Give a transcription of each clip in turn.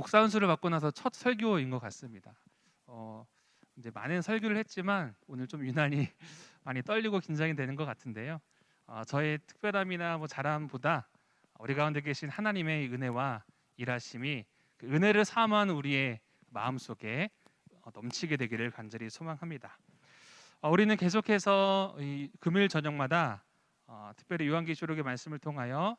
목사 안수를 받고 나서 첫 설교인 것 같습니다. 이제 많은 설교를 했지만 오늘 좀 유난히 많이 떨리고 긴장이 되는 것 같은데요. 저의 특별함이나 뭐 자랑보다 우리 가운데 계신 하나님의 은혜와 일하심이 그 은혜를 사모하는 우리의 마음 속에 넘치게 되기를 간절히 소망합니다. 우리는 계속해서 이 금요일 저녁마다 특별히 요한계시록의 말씀을 통하여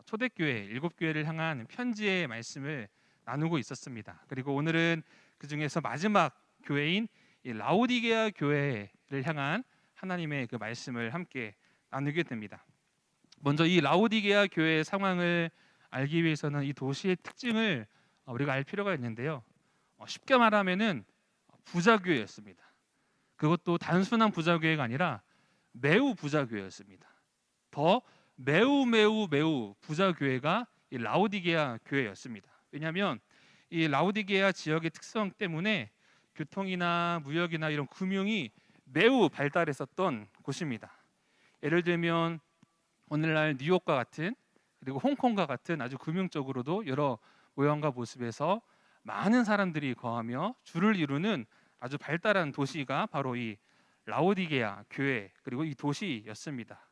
초대교회, 일곱 교회를 향한 편지의 말씀을 나누고 있었습니다. 그리고 오늘은 그 중에서 마지막 교회인 이 라오디게아 교회를 향한 하나님의 그 말씀을 함께 나누게 됩니다. 먼저 이 라오디게아 교회의 상황을 알기 위해서는 이 도시의 특징을 우리가 알 필요가 있는데요. 쉽게 말하면은 부자 교회였습니다. 그것도 단순한 부자 교회가 아니라 매우 부자 교회였습니다. 더 매우 부자 교회가 이 라오디게아 교회였습니다. 왜냐하면 이 라오디게아 지역의 특성 때문에 교통이나 무역이나 이런 금융이 매우 발달했었던 곳입니다. 예를 들면 오늘날 뉴욕과 같은 그리고 홍콩과 같은 아주 금융적으로도 여러 모양과 모습에서 많은 사람들이 거하며 주를 이루는 아주 발달한 도시가 바로 이 라오디게아 교회 그리고 이 도시였습니다.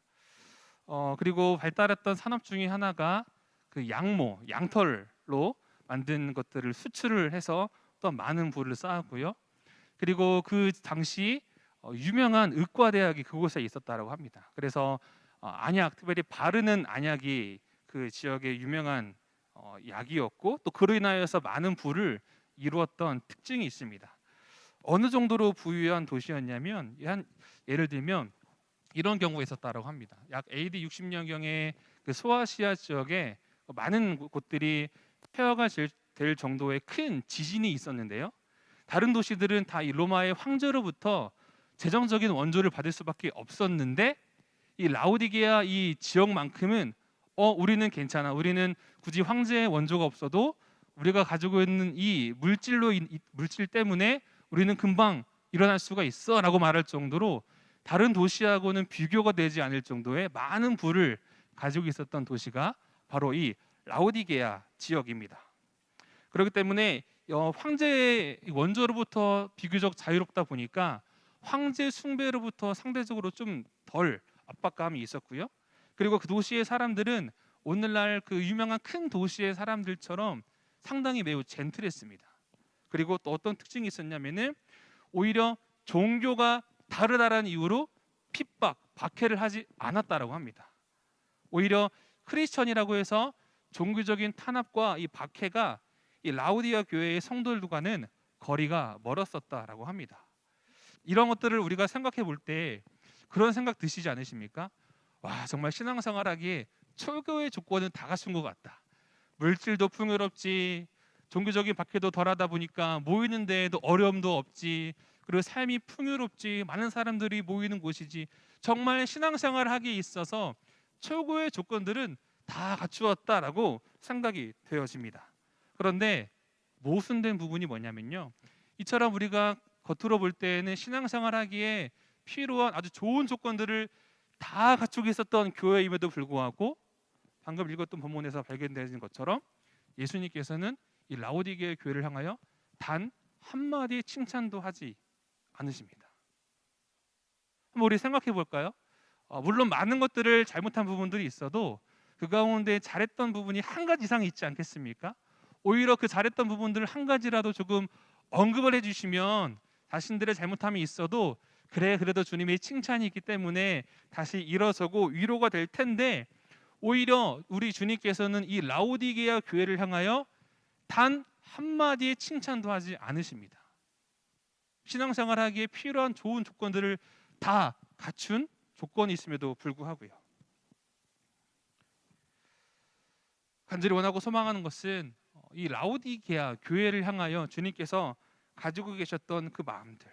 그리고 발달했던 산업 중에 하나가 그 양모, 양털로 만든 것들을 수출을 해서 또 많은 부를 쌓았고요. 그리고 그 당시 유명한 의과대학이 그곳에 있었다고 합니다. 그래서 안약, 특별히 바르는 안약이 그 지역의 유명한 약이었고 또 그로 인하여서 많은 부를 이루었던 특징이 있습니다. 어느 정도로 부유한 도시였냐면 예를 들면 이런 경우가 있었다고 합니다. 약 AD 60년경에 그 소아시아 지역에 많은 곳들이 폐허가 될 정도의 큰 지진이 있었는데요. 다른 도시들은 다 이 로마의 황제로부터 재정적인 원조를 받을 수밖에 없었는데 이 라오디게아 이 지역만큼은 우리는 괜찮아. 우리는 굳이 황제의 원조가 없어도 우리가 가지고 있는 이 물질 때문에 우리는 금방 일어날 수가 있어라고 말할 정도로 다른 도시하고는 비교가 되지 않을 정도의 많은 부를 가지고 있었던 도시가 바로 이 라오디게아 지역입니다. 그렇기 때문에 황제의 원조로부터 비교적 자유롭다 보니까 황제 숭배로부터 상대적으로 좀 덜 압박감이 있었고요. 그리고 그 도시의 사람들은 오늘날 그 유명한 큰 도시의 사람들처럼 상당히 매우 젠틀했습니다. 그리고 또 어떤 특징이 있었냐면은 오히려 종교가 다르다라는 이유로 핍박, 박해를 하지 않았다라고 합니다. 오히려 크리스천이라고 해서 종교적인 탄압과 이 박해가 이 라오디아 교회의 성도들과는 거리가 멀었었다라고 합니다. 이런 것들을 우리가 생각해 볼 때 그런 생각 드시지 않으십니까? 와, 정말 신앙생활하기에 최고의 조건은 다 갖춘 것 같다. 물질도 풍요롭지, 종교적인 박해도 덜하다 보니까 모이는 데에도 어려움도 없지, 그리고 삶이 풍요롭지, 많은 사람들이 모이는 곳이지, 정말 신앙생활하기에 있어서 최고의 조건들은 다 갖추었다라고 생각이 되어집니다. 그런데 모순된 부분이 뭐냐면요, 이처럼 우리가 겉으로 볼 때에는 신앙생활하기에 필요한 아주 좋은 조건들을 다 갖추고 있었던 교회임에도 불구하고 방금 읽었던 본문에서 발견되는 것처럼 예수님께서는 이 라오디게아 교회를 향하여 단 한마디 칭찬도 하지 않으십니다. 한번 우리 생각해 볼까요? 물론 많은 것들을 잘못한 부분들이 있어도 그 가운데 잘했던 부분이 한 가지 이상 있지 않겠습니까? 오히려 그 잘했던 부분들을 한 가지라도 조금 언급을 해주시면 자신들의 잘못함이 있어도 그래 그래도 주님의 칭찬이 있기 때문에 다시 일어서고 위로가 될 텐데 오히려 우리 주님께서는 이 라오디게아 교회를 향하여 단 한마디의 칭찬도 하지 않으십니다. 신앙생활하기에 필요한 좋은 조건들을 다 갖춘 조건이 있음에도 불구하고요. 간절히 원하고 소망하는 것은 이 라오디게아 교회를 향하여 주님께서 가지고 계셨던 그 마음들,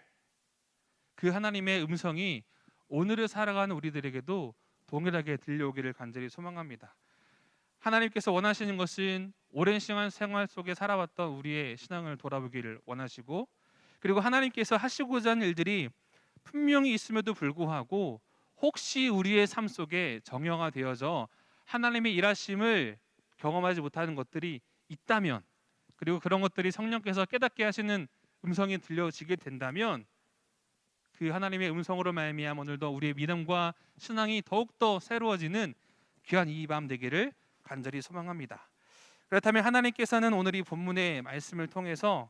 그 하나님의 음성이 오늘을 살아가는 우리들에게도 동일하게 들려오기를 간절히 소망합니다. 하나님께서 원하시는 것은 오랜 시간 생활 속에 살아왔던 우리의 신앙을 돌아보기를 원하시고, 그리고 하나님께서 하시고자 하는 일들이 분명히 있음에도 불구하고 혹시 우리의 삶 속에 정형화되어져 하나님의 일하심을 경험하지 못하는 것들이 있다면 그리고 그런 것들이 성령께서 깨닫게 하시는 음성이 들려지게 된다면 그 하나님의 음성으로 말미암아 오늘도 우리의 믿음과 신앙이 더욱더 새로워지는 귀한 이 밤 되기를 간절히 소망합니다. 그렇다면 하나님께서는 오늘 이 본문의 말씀을 통해서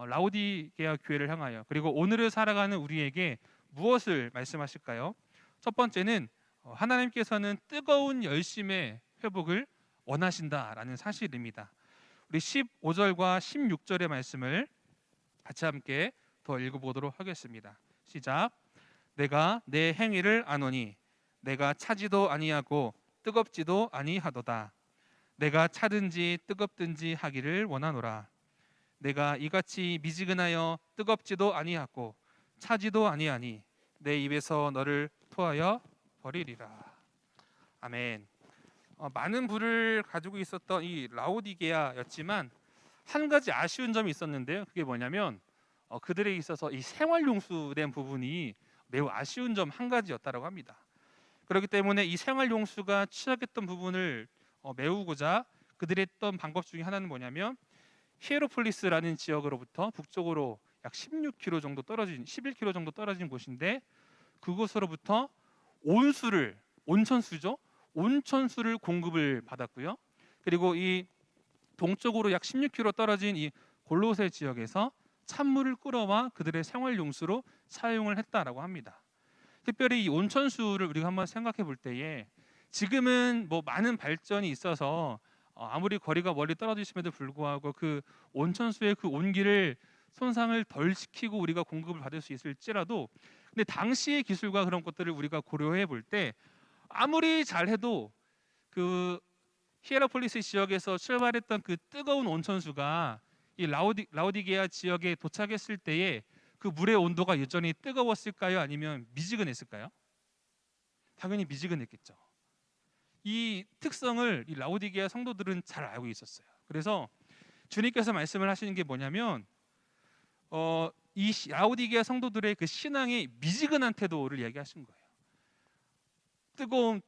라오디게아 교회를 향하여 그리고 오늘을 살아가는 우리에게 무엇을 말씀하실까요? 첫 번째는 하나님께서는 뜨거운 열심의 회복을 원하신다라는 사실입니다. 우리 15절과 16절의 말씀을 같이 함께 더 읽어보도록 하겠습니다. 시작. 내가 내 행위를 아노니 내가 차지도 아니하고 뜨겁지도 아니하도다. 내가 차든지 뜨겁든지 하기를 원하노라. 내가 이같이 미지근하여 뜨겁지도 아니하고 차지도 아니하니 내 입에서 너를 토하여 버리리라. 아멘. 많은 부를 가지고 있었던 이 라오디게아였지만 한 가지 아쉬운 점이 있었는데요. 그게 뭐냐면 그들에 있어서 이 생활용수된 부분이 매우 아쉬운 점 한 가지였다라고 합니다. 그렇기 때문에 이 생활용수가 취약했던 부분을 메우고자 그들이 했던 방법 중에 하나는 뭐냐면 히에로폴리스라는 지역으로부터 북쪽으로 약 16km 정도 떨어진 11km 정도 떨어진 곳인데 그곳으로부터 온천수죠. 온천수를 공급을 받았고요. 그리고 이 동쪽으로 약 16km 떨어진 이 골로새 지역에서 찬물을 끌어와 그들의 생활용수로 사용을 했다라고 합니다. 특별히 이 온천수를 우리가 한번 생각해 볼 때에 지금은 뭐 많은 발전이 있어서 아무리 거리가 멀리 떨어지심에도 불구하고 그 온천수의 그 온기를 손상을 덜 시키고 우리가 공급을 받을 수 있을지라도 근데 당시의 기술과 그런 것들을 우리가 고려해 볼 때 아무리 잘해도 그 히에라폴리스 지역에서 출발했던 그 뜨거운 온천수가 이 라오디게아 지역에 도착했을 때에 그 물의 온도가 여전히 뜨거웠을까요? 아니면 미지근했을까요? 당연히 미지근했겠죠. 이 특성을 이 라오디게아 성도들은 잘 알고 있었어요. 그래서 주님께서 말씀을 하시는 게 뭐냐면 이 라오디게아 성도들의 그 신앙의 미지근한 태도를 얘기하신 거예요.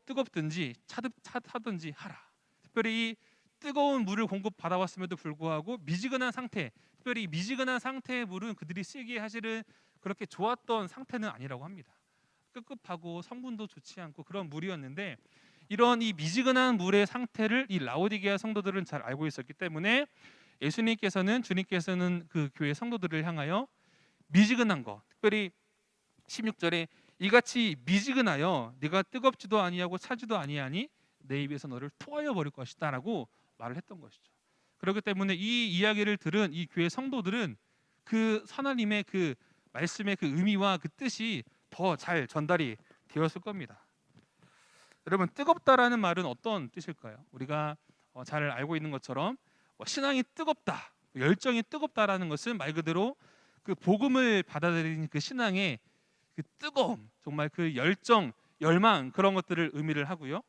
뜨겁든지 차든지 하라. 특별히 이 뜨거운 물을 공급 받아왔음에도 불구하고 미지근한 상태, 특별히 이 미지근한 상태의 물은 그들이 쓰기에 사실은 그렇게 좋았던 상태는 아니라고 합니다. 꿉꿉하고 성분도 좋지 않고 그런 물이었는데 이런 이 미지근한 물의 상태를 이 라오디게아 성도들은 잘 알고 있었기 때문에 주님께서는 그 교회 성도들을 향하여 미지근한 거, 특별히 16절에 이같이 미지근하여 네가 뜨겁지도 아니하고 차지도 아니하니 내 입에서 너를 토하여 버릴 것이다라고 말을 했던 것이죠. 그렇기 때문에 이 이야기를 들은 이 교회 성도들은 그 하나님의 그 말씀의 그 의미와 그 뜻이 더 잘 전달이 되었을 겁니다. 여러분, 뜨겁다라는 말은 어떤 뜻일까요? 우리가 잘 알고 있는 것처럼 신앙이 뜨겁다, 열정이 뜨겁다라는 것은 말 그대로 그 복음을 받아들이는 그 신앙의 그 뜨거움, 정말 그 열정, 열망 그런 것들을 의미를 하고요.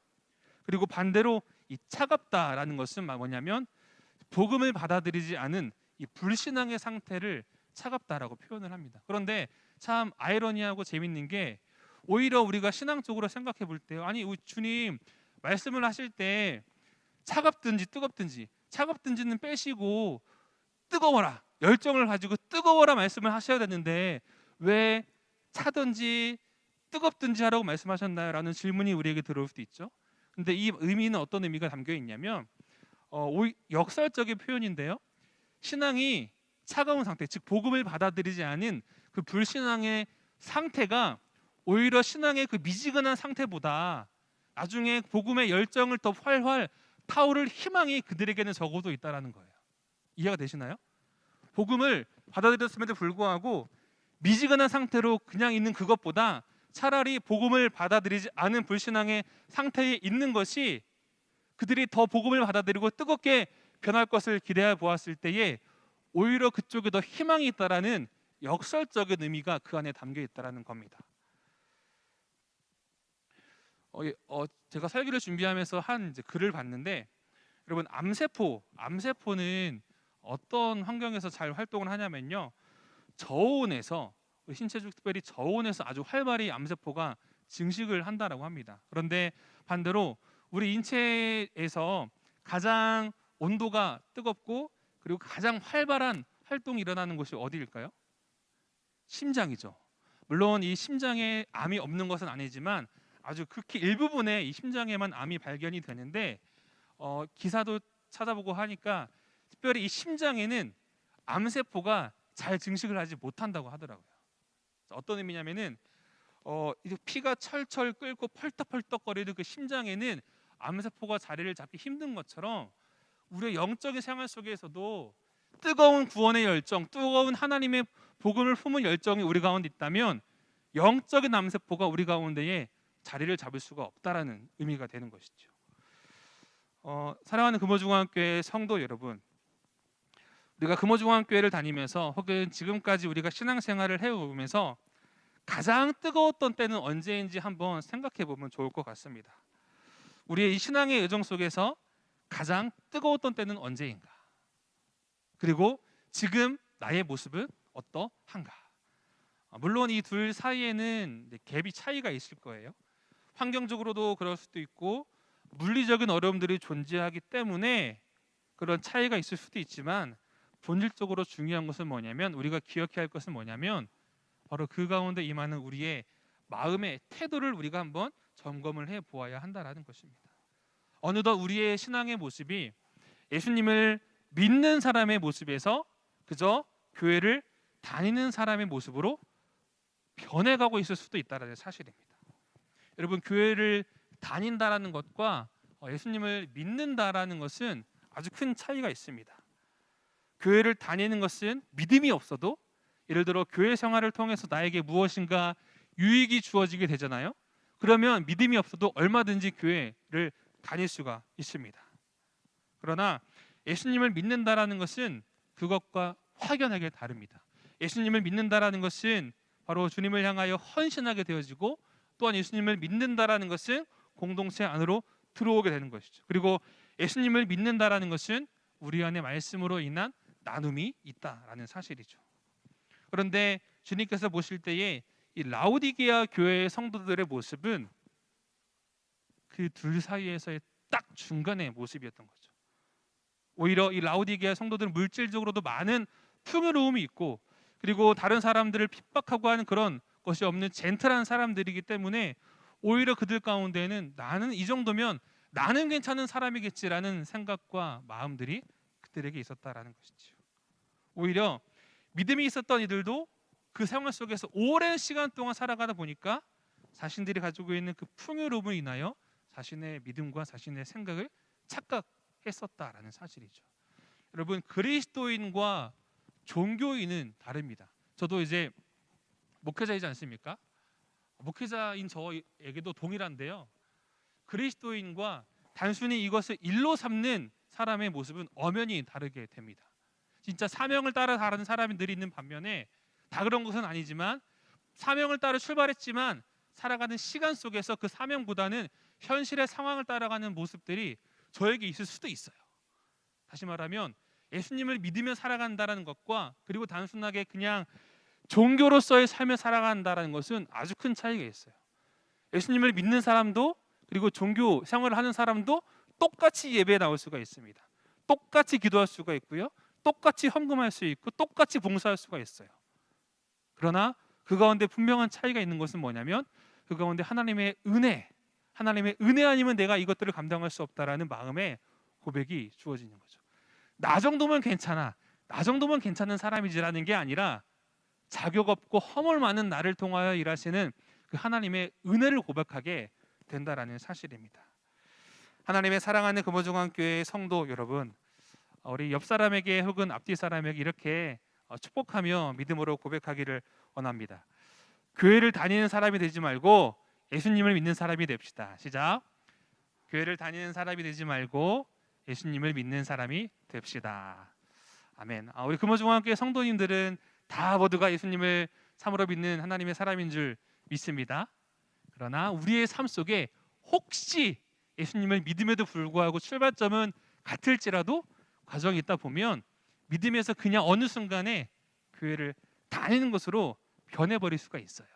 그리고 반대로 이 차갑다라는 것은 뭐냐면 복음을 받아들이지 않은 이 불신앙의 상태를 차갑다라고 표현을 합니다. 그런데 참 아이러니하고 재밌는 게 오히려 우리가 신앙적으로 생각해 볼 때 아니 주님 말씀을 하실 때 차갑든지 뜨겁든지 차갑든지는 빼시고 뜨거워라 열정을 가지고 뜨거워라 말씀을 하셔야 되는데 왜 차든지 뜨겁든지 하라고 말씀하셨나요? 라는 질문이 우리에게 들어올 수도 있죠. 근데 이 의미는 어떤 의미가 담겨 있냐면 역설적인 표현인데요. 신앙이 차가운 상태, 즉 복음을 받아들이지 않은 그 불신앙의 상태가 오히려 신앙의 그 미지근한 상태보다 나중에 복음의 열정을 더 활활 타오를 희망이 그들에게는 적어도 있다라는 거예요. 이해가 되시나요? 복음을 받아들였음에도 불구하고 미지근한 상태로 그냥 있는 그것보다 차라리 복음을 받아들이지 않은 불신앙의 상태에 있는 것이 그들이 더 복음을 받아들이고 뜨겁게 변할 것을 기대해 보았을 때에 오히려 그쪽에 더 희망이 있다라는 역설적인 의미가 그 안에 담겨 있다라는 겁니다. 제가 설교를 준비하면서 한 이제 글을 봤는데 여러분 암세포는 어떤 환경에서 잘 활동을 하냐면요. 저온에서 신체적 특별히 저온에서 아주 활발히 암세포가 증식을 한다라고 합니다. 그런데 반대로 우리 인체에서 가장 온도가 뜨겁고 그리고 가장 활발한 활동이 일어나는 곳이 어디일까요? 심장이죠. 물론 이 심장에 암이 없는 것은 아니지만 아주 극히 일부분의 이 심장에만 암이 발견이 되는데 기사도 찾아보고 하니까 특별히 이 심장에는 암세포가 잘 증식을 하지 못한다고 하더라고요. 어떤 의미냐면은 이제 피가 철철 끓고 펄떡펄떡거리는 그 심장에는 암세포가 자리를 잡기 힘든 것처럼 우리의 영적인 생활 속에서도 뜨거운 구원의 열정, 뜨거운 하나님의 복음을 품은 열정이 우리 가운데 있다면 영적인 암세포가 우리 가운데에 자리를 잡을 수가 없다라는 의미가 되는 것이죠. 사랑하는 금호중앙교회 성도 여러분, 우리가 금호중앙교회를 다니면서 혹은 지금까지 우리가 신앙생활을 해오면서 가장 뜨거웠던 때는 언제인지 한번 생각해 보면 좋을 것 같습니다. 우리의 이 신앙의 여정 속에서 가장 뜨거웠던 때는 언제인가? 그리고 지금 나의 모습은 어떠한가? 물론 이 둘 사이에는 갭이 차이가 있을 거예요. 환경적으로도 그럴 수도 있고 물리적인 어려움들이 존재하기 때문에 그런 차이가 있을 수도 있지만 본질적으로 중요한 것은 뭐냐면 우리가 기억해야 할 것은 뭐냐면 바로 그 가운데 임하는 우리의 마음의 태도를 우리가 한번 점검을 해 보아야 한다라는 것입니다. 어느덧 우리의 신앙의 모습이 예수님을 믿는 사람의 모습에서 그저 교회를 다니는 사람의 모습으로 변해가고 있을 수도 있다는 사실입니다. 여러분, 교회를 다닌다라는 것과 예수님을 믿는다라는 것은 아주 큰 차이가 있습니다. 교회를 다니는 것은 믿음이 없어도 예를 들어 교회 생활을 통해서 나에게 무엇인가 유익이 주어지게 되잖아요. 그러면 믿음이 없어도 얼마든지 교회를 다닐 수가 있습니다. 그러나 예수님을 믿는다라는 것은 그것과 확연하게 다릅니다. 예수님을 믿는다라는 것은 바로 주님을 향하여 헌신하게 되어지고 또한 예수님을 믿는다라는 것은 공동체 안으로 들어오게 되는 것이죠. 그리고 예수님을 믿는다라는 것은 우리 안에 말씀으로 인한 나눔이 있다라는 사실이죠. 그런데 주님께서 보실 때에 이 라오디게아 교회의 성도들의 모습은 그 둘 사이에서의 딱 중간의 모습이었던 거죠. 오히려 이 라오디게아 성도들은 물질적으로도 많은 풍요로움이 있고 그리고 다른 사람들을 핍박하고 하는 그런 것이 없는 젠틀한 사람들이기 때문에 오히려 그들 가운데는 나는 이 정도면 나는 괜찮은 사람이겠지라는 생각과 마음들이 그들에게 있었다라는 것이죠. 오히려 믿음이 있었던 이들도 그 생활 속에서 오랜 시간 동안 살아가다 보니까 자신들이 가지고 있는 그 풍요로움을 인하여 자신의 믿음과 자신의 생각을 착각했었다라는 사실이죠. 여러분, 그리스도인과 종교인은 다릅니다. 저도 이제 목회자이지 않습니까? 목회자인 저에게도 동일한데요. 그리스도인과 단순히 이것을 일로 삼는 사람의 모습은 엄연히 다르게 됩니다. 진짜 사명을 따라 다른 사람들이 있는 반면에 다 그런 것은 아니지만 사명을 따라 출발했지만 살아가는 시간 속에서 그 사명보다는 현실의 상황을 따라가는 모습들이 저에게 있을 수도 있어요. 다시 말하면 예수님을 믿으며 살아간다는 것과 그리고 단순하게 그냥 종교로서의 삶을 살아간다는 것은 아주 큰 차이가 있어요. 예수님을 믿는 사람도 그리고 종교 생활을 하는 사람도 똑같이 예배에 나올 수가 있습니다. 똑같이 기도할 수가 있고요. 똑같이 헌금할 수 있고 똑같이 봉사할 수가 있어요. 그러나 그 가운데 분명한 차이가 있는 것은 뭐냐면 그 가운데 하나님의 은혜 아니면 내가 이것들을 감당할 수 없다라는 마음의 고백이 주어지는 거죠. 나 정도면 괜찮아. 나 정도면 괜찮은 사람이지라는 게 아니라 자격 없고 허물 많은 나를 통하여 일하시는 그 하나님의 은혜를 고백하게 된다라는 사실입니다. 하나님의 사랑하는 금호중앙교회의 성도 여러분, 우리 옆 사람에게 혹은 앞뒤 사람에게 이렇게 축복하며 믿음으로 고백하기를 원합니다. 교회를 다니는 사람이 되지 말고 예수님을 믿는 사람이 됩시다. 시작. 교회를 다니는 사람이 되지 말고 예수님을 믿는 사람이 됩시다. 아멘. 우리 금호중앙교회 성도님들은 다 모두가 예수님을 참으로 믿는 하나님의 사람인 줄 믿습니다. 그러나 우리의 삶 속에 혹시 예수님을 믿음에도 불구하고 출발점은 같을지라도 과정이 있다 보면 믿음에서 그냥 어느 순간에 교회를 다니는 것으로 변해버릴 수가 있어요.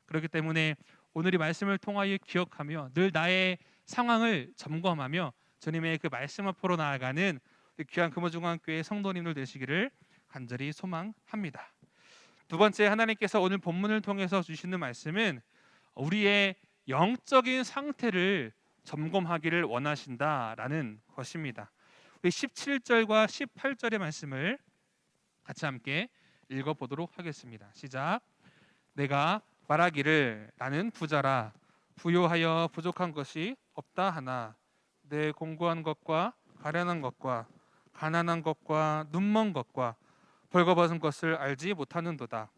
그렇기 때문에 오늘 이 말씀을 통하여 기억하며 늘 나의 상황을 점검하며 주님의 그 말씀 앞으로 나아가는 귀한 금호중앙교회 성도님들 되시기를 간절히 소망합니다. 두 번째, 하나님께서 오늘 본문을 통해서 주시는 말씀은 우리의 영적인 상태를 점검하기를 원하신다라는 것입니다. 우리 17절과 18절의 말씀을 같이 함께 읽어보도록 하겠습니다. 시작. 내가 말하기를 나는 부자라 부요하여 부족한 것이 없다 하나 내 공고한 것과 가련한 것과 가난한 것과 눈먼 것과 벌거벗은 것을 알지 못하는도다.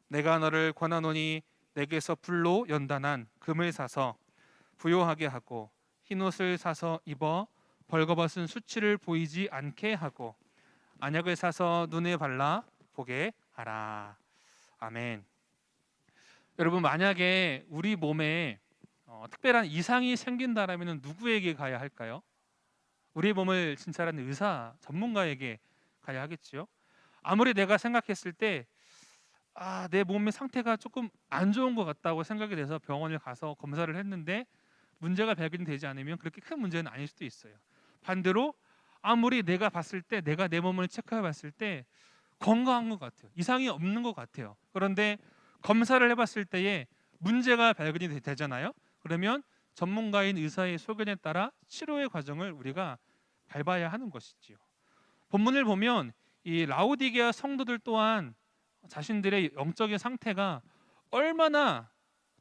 내가 너를 권하노니 내게서 불로 연단한 금을 사서 부요하게 하고 흰옷을 사서 입어 벌거벗은 수치를 보이지 않게 하고 안약을 사서 눈에 발라 보게 하라. 아멘. 여러분, 만약에 우리 몸에 특별한 이상이 생긴다라면 누구에게 가야 할까요? 우리 몸을 진찰하는 의사, 전문가에게 가야 하겠지요. 아무리 내가 생각했을 때 내 몸의 상태가 조금 안 좋은 것 같다고 생각이 돼서 병원을 가서 검사를 했는데 문제가 발견되지 않으면 그렇게 큰 문제는 아닐 수도 있어요. 반대로 아무리 내가 봤을 때, 내가 내 몸을 체크해 봤을 때 건강한 것 같아요. 이상이 없는 것 같아요. 그런데 검사를 해봤을 때에 문제가 발견이 되잖아요. 그러면 전문가인 의사의 소견에 따라 치료의 과정을 우리가 밟아야 하는 것이지요. 본문을 보면 이 라오디게아 성도들 또한 자신들의 영적인 상태가 얼마나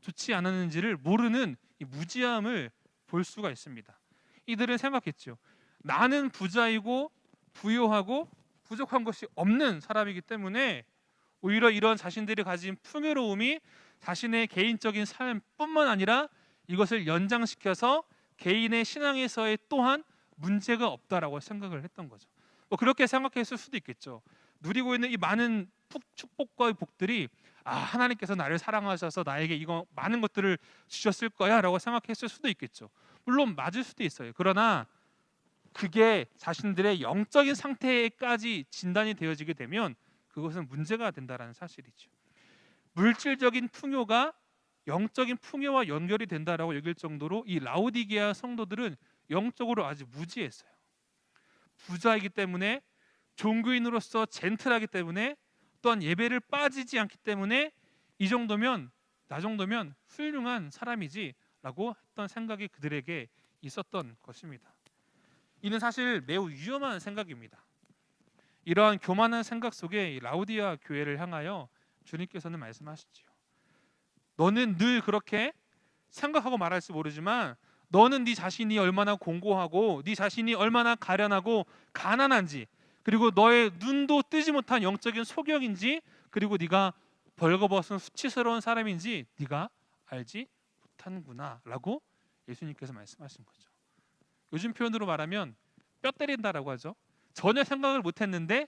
좋지 않았는지를 모르는 이 무지함을 볼 수가 있습니다. 이들은 생각했죠. 나는 부자이고 부요하고 부족한 것이 없는 사람이기 때문에 오히려 이런 자신들이 가진 풍요로움이 자신의 개인적인 삶뿐만 아니라 이것을 연장시켜서 개인의 신앙에서의 또한 문제가 없다라고 생각을 했던 거죠. 그렇게 생각했을 수도 있겠죠. 누리고 있는 이 많은 축복과 복들이 하나님께서 나를 사랑하셔서 나에게 이거 많은 것들을 주셨을 거야라고 생각했을 수도 있겠죠. 물론 맞을 수도 있어요. 그러나 그게 자신들의 영적인 상태까지 진단이 되어지게 되면 그것은 문제가 된다라는 사실이죠. 물질적인 풍요가 영적인 풍요와 연결이 된다라고 여길 정도로 이 라오디게아 성도들은 영적으로 아주 무지했어요. 부자이기 때문에, 종교인으로서 젠틀하기 때문에, 또한 예배를 빠지지 않기 때문에 이 정도면, 나 정도면 훌륭한 사람이지라고 했던 생각이 그들에게 있었던 것입니다. 이는 사실 매우 위험한 생각입니다. 이러한 교만한 생각 속에 라오디게아 교회를 향하여 주님께서는 말씀하시지요. 너는 늘 그렇게 생각하고 말할지 모르지만 너는 네 자신이 얼마나 공고하고 네 자신이 얼마나 가련하고 가난한지, 그리고 너의 눈도 뜨지 못한 영적인 소경인지, 그리고 네가 벌거벗은 수치스러운 사람인지 네가 알지 못하는구나 라고 예수님께서 말씀하신 거죠. 요즘 표현으로 말하면 뼈 때린다라고 하죠. 전혀 생각을 못했는데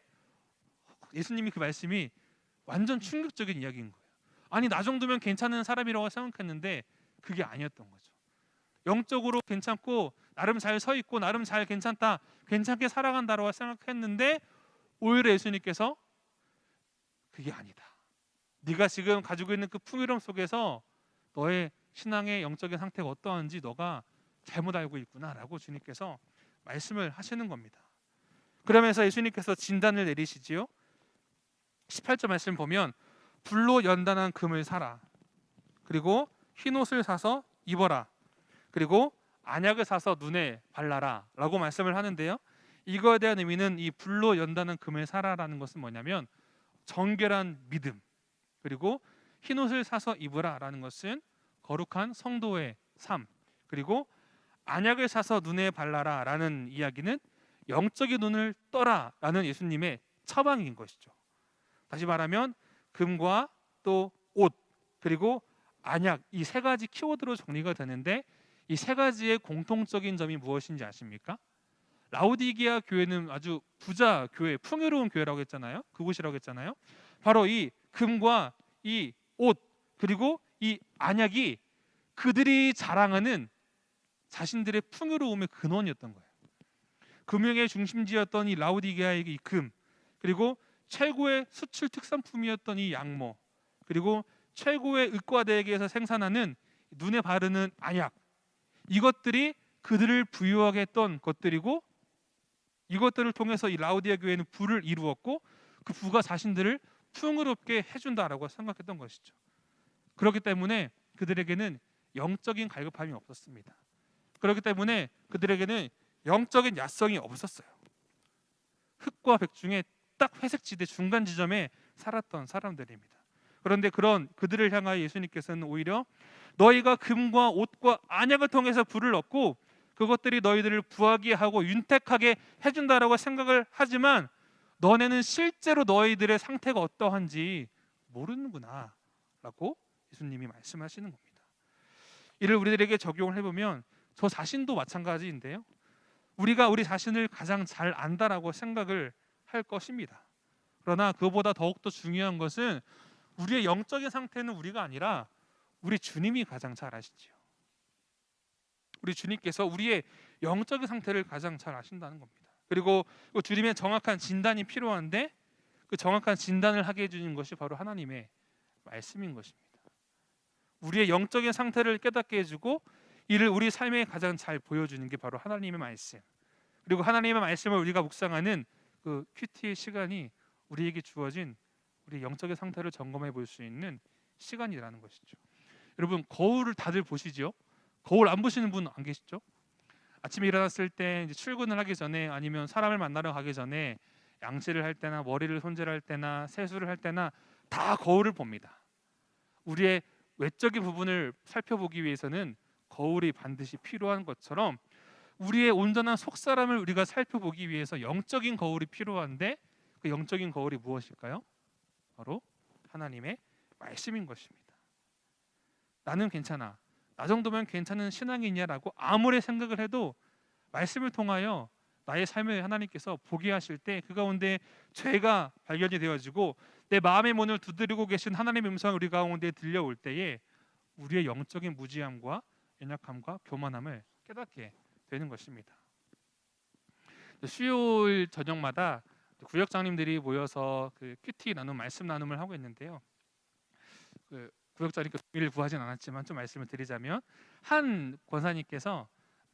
예수님이 그 말씀이 완전 충격적인 이야기인 거예요. 아니, 나 정도면 괜찮은 사람이라고 생각했는데 그게 아니었던 거죠. 영적으로 괜찮고 나름 잘 서 있고 나름 잘 괜찮다, 괜찮게 살아간다라고 생각했는데 오히려 예수님께서 그게 아니다. 네가 지금 가지고 있는 그 풍요로움 속에서 너의 신앙의 영적인 상태가 어떠한지 너가 잘못 알고 있구나라고 주님께서 말씀을 하시는 겁니다. 그러면서 예수님께서 진단을 내리시지요. 18절 말씀 보면 불로 연단한 금을 사라, 그리고 흰옷을 사서 입어라, 그리고 안약을 사서 눈에 발라라 라고 말씀을 하는데요. 이거에 대한 의미는 이 불로 연단한 금을 사라라는 것은 뭐냐면 정결한 믿음, 그리고 흰옷을 사서 입으라 라는 것은 거룩한 성도의 삶, 그리고 안약을 사서 눈에 발라라 라는 이야기는 영적인 눈을 떠라 라는 예수님의 처방인 것이죠. 다시 말하면 금과 또 옷, 그리고 안약, 이 세 가지 키워드로 정리가 되는데 이 세 가지의 공통적인 점이 무엇인지 아십니까? 라오디게아 교회는 아주 부자 교회, 풍요로운 교회라고 했잖아요. 그곳이라고 했잖아요. 바로 이 금과 이 옷, 그리고 이 안약이 그들이 자랑하는 자신들의 풍요로움의 근원이었던 거예요. 금융의 중심지였던 이 라오디게아의 이 금, 그리고 최고의 수출 특산품이었던 이 양모, 그리고 최고의 의과대에게서 생산하는 눈에 바르는 안약, 이것들이 그들을 부유하게 했던 것들이고 이것들을 통해서 이 라우디아 교회는 부를 이루었고 그 부가 자신들을 풍요롭게 해준다라고 생각했던 것이죠. 그렇기 때문에 그들에게는 영적인 갈급함이 없었습니다. 그렇기 때문에 그들에게는 영적인 야성이 없었어요. 흑과 백 중에 딱 회색지대 중간 지점에 살았던 사람들입니다. 그런데 그런 그들을 향하여 예수님께서는 오히려 너희가 금과 옷과 안약을 통해서 부를 얻고 그것들이 너희들을 부하게 하고 윤택하게 해준다라고 생각을 하지만 너네는 실제로 너희들의 상태가 어떠한지 모르는구나 라고 예수님이 말씀하시는 겁니다. 이를 우리들에게 적용을 해보면 저 자신도 마찬가지인데요, 우리가 우리 자신을 가장 잘 안다라고 생각을 할 것입니다. 그러나 그보다 더욱더 중요한 것은 우리의 영적인 상태는 우리가 아니라 우리 주님이 가장 잘 아시지요. 우리 주님께서 우리의 영적인 상태를 가장 잘 아신다는 겁니다. 그리고 그 주님의 정확한 진단이 필요한데 그 정확한 진단을 하게 해주는 것이 바로 하나님의 말씀인 것입니다. 우리의 영적인 상태를 깨닫게 해주고 이를 우리 삶에 가장 잘 보여주는 게 바로 하나님의 말씀. 그리고 하나님의 말씀을 우리가 묵상하는 그 큐티의 시간이 우리에게 주어진 우리 영적인 상태를 점검해 볼 수 있는 시간이라는 것이죠. 여러분, 거울을 다들 보시죠? 거울 안 보시는 분 안 계시죠? 아침에 일어났을 때 이제 출근을 하기 전에 아니면 사람을 만나러 가기 전에 양치를 할 때나 머리를 손질할 때나 세수를 할 때나 다 거울을 봅니다. 우리의 외적인 부분을 살펴보기 위해서는 거울이 반드시 필요한 것처럼 우리의 온전한 속사람을 우리가 살펴보기 위해서 영적인 거울이 필요한데 그 영적인 거울이 무엇일까요? 바로 하나님의 말씀인 것입니다. 나는 괜찮아, 나 정도면 괜찮은 신앙이냐라고 아무리 생각을 해도 말씀을 통하여 나의 삶을 하나님께서 보게 하실 때 그 가운데 죄가 발견이 되어지고 내 마음의 문을 두드리고 계신 하나님의 음성이 우리 가운데 들려올 때에 우리의 영적인 무지함과 연약함과 교만함을 깨닫게 되는 것입니다. 수요일 저녁마다 구역장님들이 모여서 그 큐티 나눔 말씀 나눔을 하고 있는데요. 그 구역장님께 동의를 구하진 않았지만 좀 말씀을 드리자면 한 권사님께서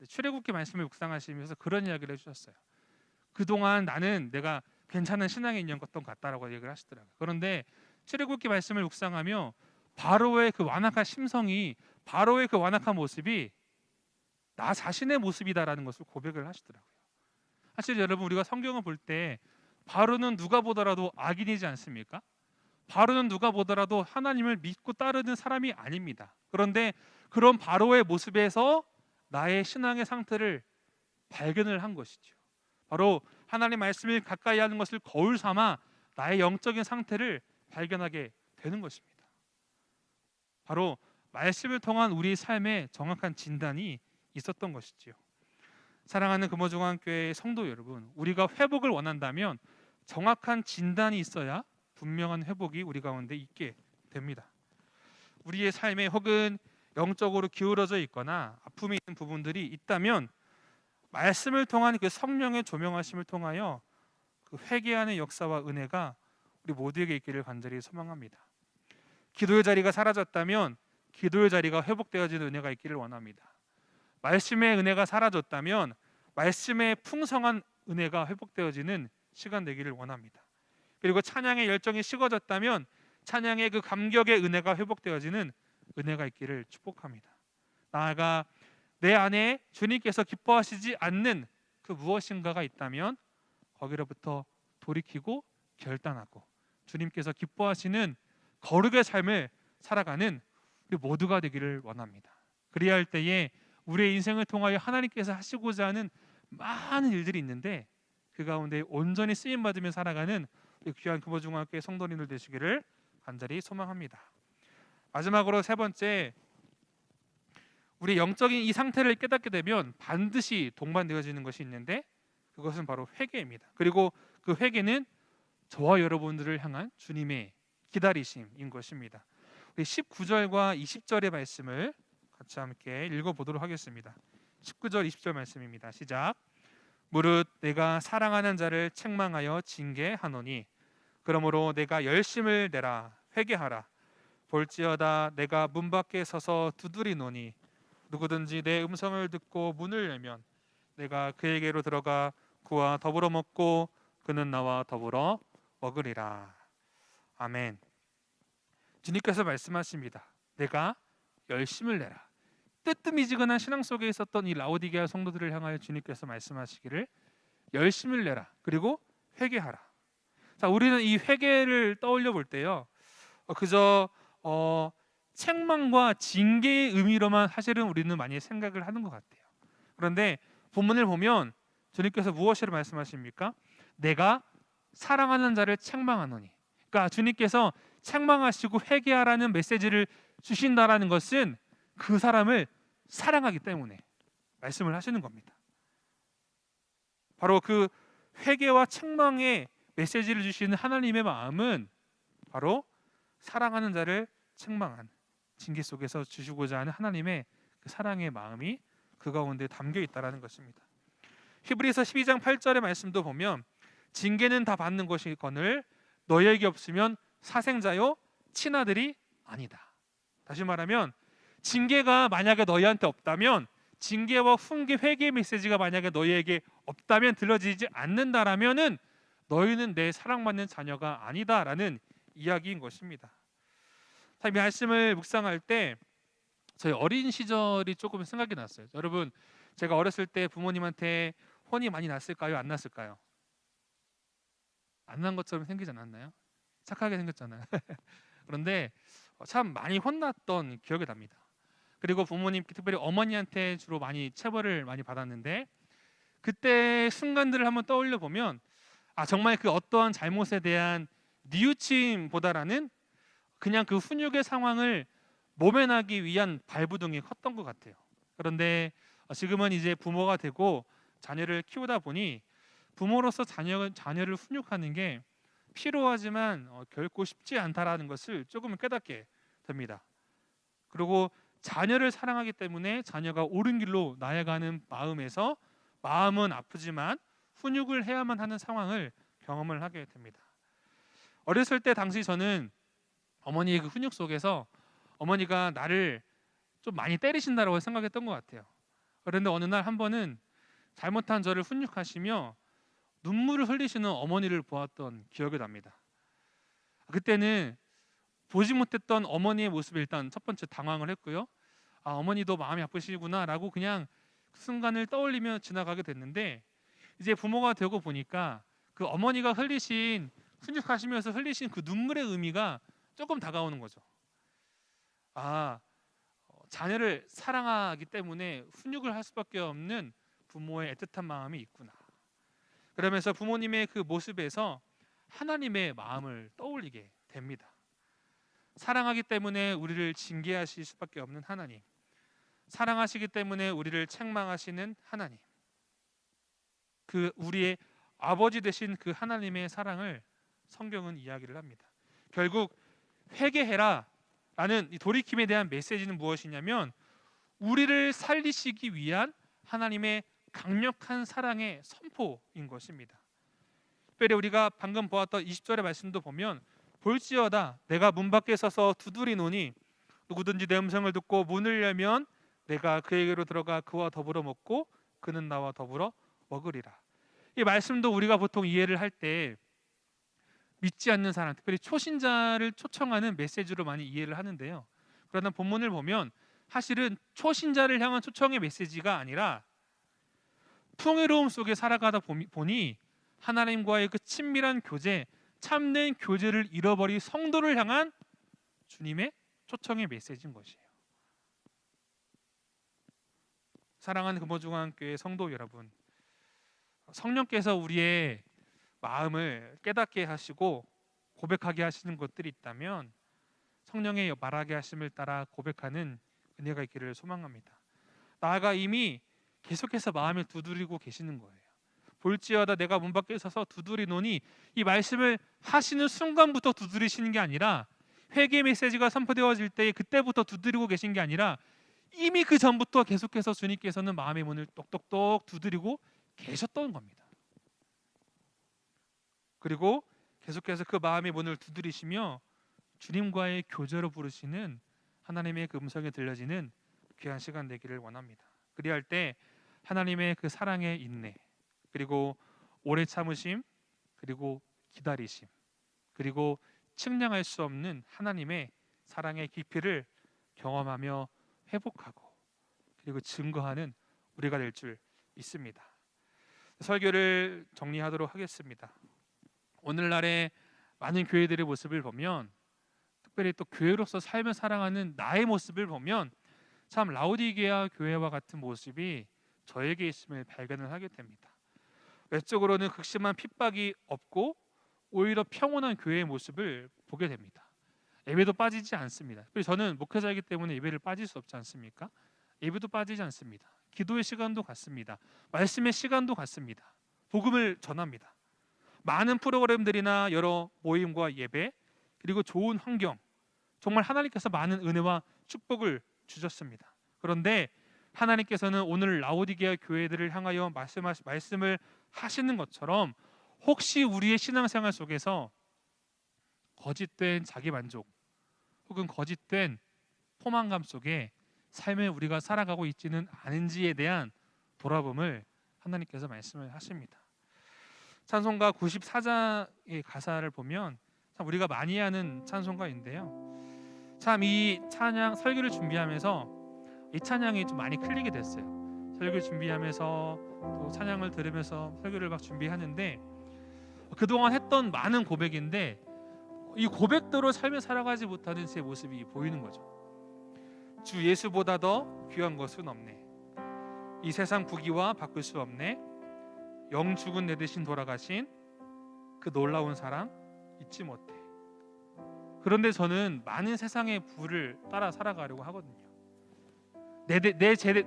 출애굽기 말씀을 묵상하시면서 그런 이야기를 해주셨어요. 그동안 나는 내가 괜찮은 신앙의 인연이었던 것 같다라고 얘기를 하시더라고요. 그런데 출애굽기 말씀을 묵상하며 바로의 그 완악한 심성이, 바로의 그 완악한 모습이 나 자신의 모습이다라는 것을 고백을 하시더라고요. 사실 여러분, 우리가 성경을 볼 때 바로는 누가 보더라도 악인이지 않습니까? 바로는 누가 보더라도 하나님을 믿고 따르는 사람이 아닙니다. 그런데 그런 바로의 모습에서 나의 신앙의 상태를 발견을 한 것이죠. 바로 하나님 말씀을 가까이 하는 것을 거울 삼아 나의 영적인 상태를 발견하게 되는 것입니다. 바로 말씀을 통한 우리 삶의 정확한 진단이 있었던 것이지요. 사랑하는 금호중앙교회의 성도 여러분, 우리가 회복을 원한다면 정확한 진단이 있어야 분명한 회복이 우리 가운데 있게 됩니다. 우리의 삶에 혹은 영적으로 기울어져 있거나 아픔이 있는 부분들이 있다면 말씀을 통한 그 성령의 조명하심을 통하여 그 회개하는 역사와 은혜가 우리 모두에게 있기를 간절히 소망합니다. 기도의 자리가 사라졌다면 기도의 자리가 회복되어지는 은혜가 있기를 원합니다. 말씀의 은혜가 사라졌다면 말씀의 풍성한 은혜가 회복되어지는 시간 되기를 원합니다. 그리고 찬양의 열정이 식어졌다면 찬양의 그 감격의 은혜가 회복되어지는 은혜가 있기를 축복합니다. 나아가 내 안에 주님께서 기뻐하시지 않는 그 무엇인가가 있다면 거기로부터 돌이키고 결단하고 주님께서 기뻐하시는 거룩의 삶을 살아가는 우리 모두가 되기를 원합니다. 그리야 할 때에 우리의 인생을 통하여 하나님께서 하시고자 하는 많은 일들이 있는데 그 가운데 온전히 쓰임 받으며 살아가는 귀한 금호중학교의 성도님들 되시기를 간절히 소망합니다. 마지막으로 세 번째, 우리 영적인 이 상태를 깨닫게 되면 반드시 동반되어지는 것이 있는데 그것은 바로 회개입니다. 그리고 그 회개는 저와 여러분들을 향한 주님의 기다리심인 것입니다. 우리 19절과 20절의 말씀을 같이 함께 읽어보도록 하겠습니다. 19절 20절 말씀입니다. 시작. 무릇 내가 사랑하는 자를 책망하여 징계하노니 그러므로 내가 열심을 내라 회개하라. 볼지어다 내가 문 밖에 서서 두드리노니 누구든지 내 음성을 듣고 문을 열면 내가 그에게로 들어가 그와 더불어 먹고 그는 나와 더불어 먹으리라. 아멘. 주님께서 말씀하십니다. 내가 열심을 내라. 뜨뜻미지근한 신앙 속에 있었던 이 라오디게아 성도들을 향하여 주님께서 말씀하시기를 열심을 내라. 그리고 회개하라. 자, 우리는 이 회개를 떠올려 볼 때요, 그저 책망과 징계의 의미로만 사실은 우리는 많이 생각을 하는 것 같아요. 그런데 본문을 보면 주님께서 무엇이라 말씀하십니까? 내가 사랑하는 자를 책망하노니. 그러니까 주님께서 책망하시고 회개하라는 메시지를 주신다라는 것은 그 사람을 사랑하기 때문에 말씀을 하시는 겁니다. 바로 그 회개와 책망의 메시지를 주시는 하나님의 마음은 바로 사랑하는 자를 책망한 징계 속에서 주시고자 하는 하나님의 그 사랑의 마음이 그 가운데 담겨 있다라는 것입니다. 히브리서 12장 8절의 말씀도 보면 징계는 다 받는 것이거늘 너희에게 없으면 사생자요 친아들이 아니다. 다시 말하면 징계가 만약에 너희한테 없다면, 징계와 훈계 회개 메시지가 만약에 너희에게 없다면, 들려지지 않는다라면은 너희는 내 사랑받는 자녀가 아니다라는 이야기인 것입니다. 이 말씀을 묵상할 때 저희 어린 시절이 조금 생각이 났어요. 여러분, 제가 어렸을 때 부모님한테 혼이 많이 났을까요? 안 났을까요? 안 난 것처럼 생기지 않았나요? 착하게 생겼잖아요. 그런데 참 많이 혼났던 기억이 납니다. 그리고 부모님, 특별히 어머니한테 주로 많이 체벌을 많이 받았는데, 그때 순간들을 한번 떠올려 보면 정말 그 어떠한 잘못에 대한 뉘우침보다라는 그냥 그 훈육의 상황을 모면하기 위한 발부둥이 컸던 것 같아요. 그런데 지금은 이제 부모가 되고 자녀를 키우다 보니 부모로서 자녀를 훈육하는 게 필요하지만 결코 쉽지 않다라는 것을 조금 깨닫게 됩니다. 그리고 자녀를 사랑하기 때문에 자녀가 옳은 길로 나아가는 마음에서 마음은 아프지만 훈육을 해야만 하는 상황을 경험을 하게 됩니다. 어렸을 때 당시 저는 어머니의 그 훈육 속에서 어머니가 나를 좀 많이 때리신다라고 생각했던 것 같아요. 그런데 어느 날 한 번은 잘못한 저를 훈육하시며 눈물을 흘리시는 어머니를 보았던 기억이 납니다. 그때는 보지 못했던 어머니의 모습에 일단 첫 번째 당황을 했고요. 어머니도 마음이 아프시구나라고 그냥 그 순간을 떠올리며 지나가게 됐는데, 이제 부모가 되고 보니까 그 어머니가 훈육하시면서 흘리신 그 눈물의 의미가 조금 다가오는 거죠. 자녀를 사랑하기 때문에 훈육을 할 수밖에 없는 부모의 애틋한 마음이 있구나. 그러면서 부모님의 그 모습에서 하나님의 마음을 떠올리게 됩니다. 사랑하기 때문에 우리를 징계하실 수밖에 없는 하나님, 사랑하시기 때문에 우리를 책망하시는 하나님, 그 우리의 아버지 되신 그 하나님의 사랑을 성경은 이야기를 합니다. 결국 회개해라 라는 이 돌이킴에 대한 메시지는 무엇이냐면 우리를 살리시기 위한 하나님의 강력한 사랑의 선포인 것입니다. 특별히 우리가 방금 보았던 20절의 말씀도 보면 볼지어다 내가 문 밖에 서서 두드리노니 누구든지 내 음성을 듣고 문을 열면 내가 그에게로 들어가 그와 더불어 먹고 그는 나와 더불어 먹으리라. 이 말씀도 우리가 보통 이해를 할 때 믿지 않는 사람, 특별히 초신자를 초청하는 메시지로 많이 이해를 하는데요. 그러나 본문을 보면 사실은 초신자를 향한 초청의 메시지가 아니라 풍요로움 속에 살아가다 보니 하나님과의 그 친밀한 교제, 참된 교제를 잃어버린 성도를 향한 주님의 초청의 메시지인 것이에요. 사랑하는 금호중앙교회 성도 여러분, 성령께서 우리의 마음을 깨닫게 하시고 고백하게 하시는 것들이 있다면 성령의 말하게 하심을 따라 고백하는 은혜가 있기를 소망합니다. 나아가 이미 계속해서 마음을 두드리고 계시는 거예요. 볼지어다 내가 문 밖에 서서 두드리노니, 이 말씀을 하시는 순간부터 두드리시는 게 아니라 회개 메시지가 선포되어질 때 그때부터 두드리고 계신 게 아니라 이미 그 전부터 계속해서 주님께서는 마음의 문을 똑똑똑 두드리고 계셨던 겁니다. 그리고 계속해서 그 마음의 문을 두드리시며 주님과의 교제로 부르시는 하나님의 그 음성이 들려지는 귀한 시간 되기를 원합니다. 그리할 때 하나님의 그 사랑의 인내, 그리고 오래 참으심, 그리고 기다리심, 그리고 측량할 수 없는 하나님의 사랑의 깊이를 경험하며 회복하고 그리고 증거하는 우리가 될 줄 믿습니다. 설교를 정리하도록 하겠습니다. 오늘날의 많은 교회들의 모습을 보면, 특별히 또 교회로서 삶을 사랑하는 나의 모습을 보면 참 라오디게아 교회와 같은 모습이 저에게 있음을 발견을 하게 됩니다. 외적으로는 극심한 핍박이 없고 오히려 평온한 교회의 모습을 보게 됩니다. 예배도 빠지지 않습니다. 그래서 저는 목회자이기 때문에 예배를 빠질 수 없지 않습니까? 예배도 빠지지 않습니다. 기도의 시간도 같습니다. 말씀의 시간도 같습니다. 복음을 전합니다. 많은 프로그램들이나 여러 모임과 예배, 그리고 좋은 환경, 정말 하나님께서 많은 은혜와 축복을 주셨습니다. 그런데 하나님께서는 오늘 라오디게아 교회들을 향하여 말씀을 하시는 것처럼 혹시 우리의 신앙생활 속에서 거짓된 자기만족 혹은 거짓된 포만감 속에 삶을 우리가 살아가고 있지는 않은지에 대한 돌아봄을 하나님께서 말씀을 하십니다. 찬송가 94장의 가사를 보면 참 우리가 많이 하는 찬송가인데요. 참 이 찬양 설교를 준비하면서 이 찬양이 좀 많이 클릭이 됐어요. 설교 준비하면서 또 찬양을 들으면서 설교를 막 준비하는데 그동안 했던 많은 고백인데 이 고백대로 삶을 살아가지 못하는 제 모습이 보이는 거죠. 주 예수보다 더 귀한 것은 없네. 이 세상 부귀와 바꿀 수 없네. 영 죽은 내 대신 돌아가신 그 놀라운 사랑 잊지 못해. 그런데 저는 많은 세상의 부를 따라 살아가려고 하거든요.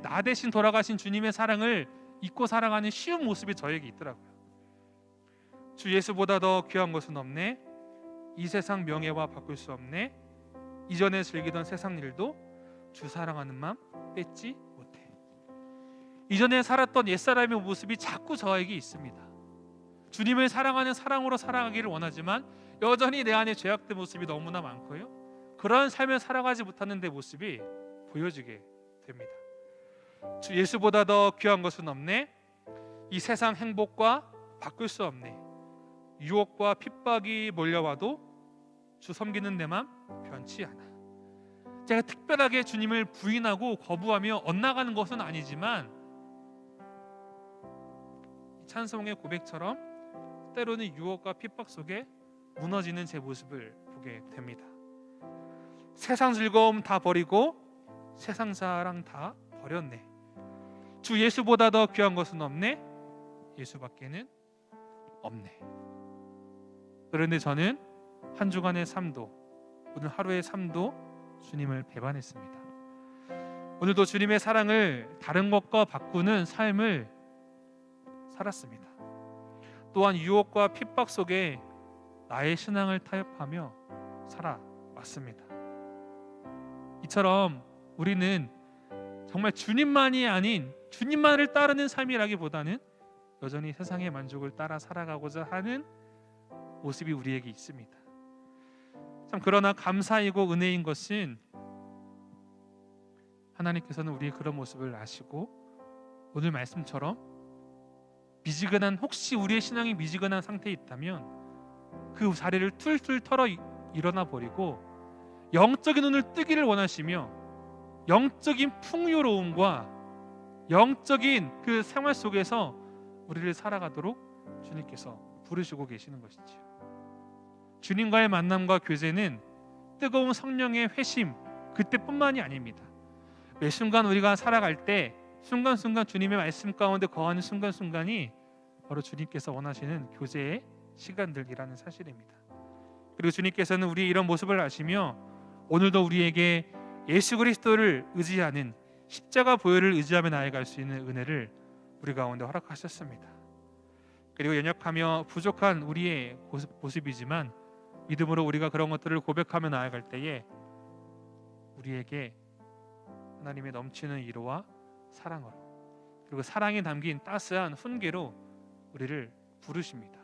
나 대신 돌아가신 주님의 사랑을 잊고 살아가는 쉬운 모습이 저에게 있더라고요. 주 예수보다 더 귀한 것은 없네. 이 세상 명예와 바꿀 수 없네. 이전에 즐기던 세상 일도 주 사랑하는 마음 뺏지 못해. 이전에 살았던 옛사람의 모습이 자꾸 저에게 있습니다. 주님을 사랑하는 사랑으로 살아가기를 원하지만 여전히 내 안에 죄악된 모습이 너무나 많고요. 그러한 삶을 살아가지 못하는 내 모습이 보여지게 됩니다. 주 예수보다 더 귀한 것은 없네. 이 세상 행복과 바꿀 수 없네. 유혹과 핍박이 몰려와도 주 섬기는 내 맘 변치 않아. 제가 특별하게 주님을 부인하고 거부하며 엇나가는 것은 아니지만 찬송의 고백처럼 때로는 유혹과 핍박 속에 무너지는 제 모습을 보게 됩니다. 세상 즐거움 다 버리고 세상 사랑 다 버렸네. 주 예수보다 더 귀한 것은 없네. 예수밖에는 없네. 그런데 저는 한 주간의 삶도 오늘 하루의 삶도 주님을 배반했습니다. 오늘도 주님의 사랑을 다른 것과 바꾸는 삶을 살았습니다. 또한 유혹과 핍박 속에 나의 신앙을 타협하며 살아왔습니다. 이처럼 우리는 정말 주님만이 아닌 주님만을 따르는 삶이라기보다는 여전히 세상의 만족을 따라 살아가고자 하는 모습이 우리에게 있습니다. 참 그러나 감사이고 은혜인 것은 하나님께서는 우리의 그런 모습을 아시고 오늘 말씀처럼 미지근한 혹시 우리의 신앙이 미지근한 상태에 있다면 그 자리를 툴툴 털어 일어나 버리고 영적인 눈을 뜨기를 원하시며 영적인 풍요로움과 영적인 그 생활 속에서 우리를 살아가도록 주님께서 부르시고 계시는 것이지요. 주님과의 만남과 교제는 뜨거운 성령의 회심 그때뿐만이 아닙니다. 매 순간 우리가 살아갈 때 순간순간 주님의 말씀 가운데 거하는 순간순간이 바로 주님께서 원하시는 교제의 시간들이라는 사실입니다. 그리고 주님께서는 우리의 이런 모습을 아시며 오늘도 우리에게 예수 그리스도를 의지하는 십자가 보혈을 의지하며 나아갈 수 있는 은혜를 우리 가운데 허락하셨습니다. 그리고 연약하며 부족한 우리의 모습이지만 믿음으로 우리가 그런 것들을 고백하며 나아갈 때에 우리에게 하나님의 넘치는 위로와 사랑으로 그리고 사랑이 담긴 따스한 훈계로 우리를 부르십니다.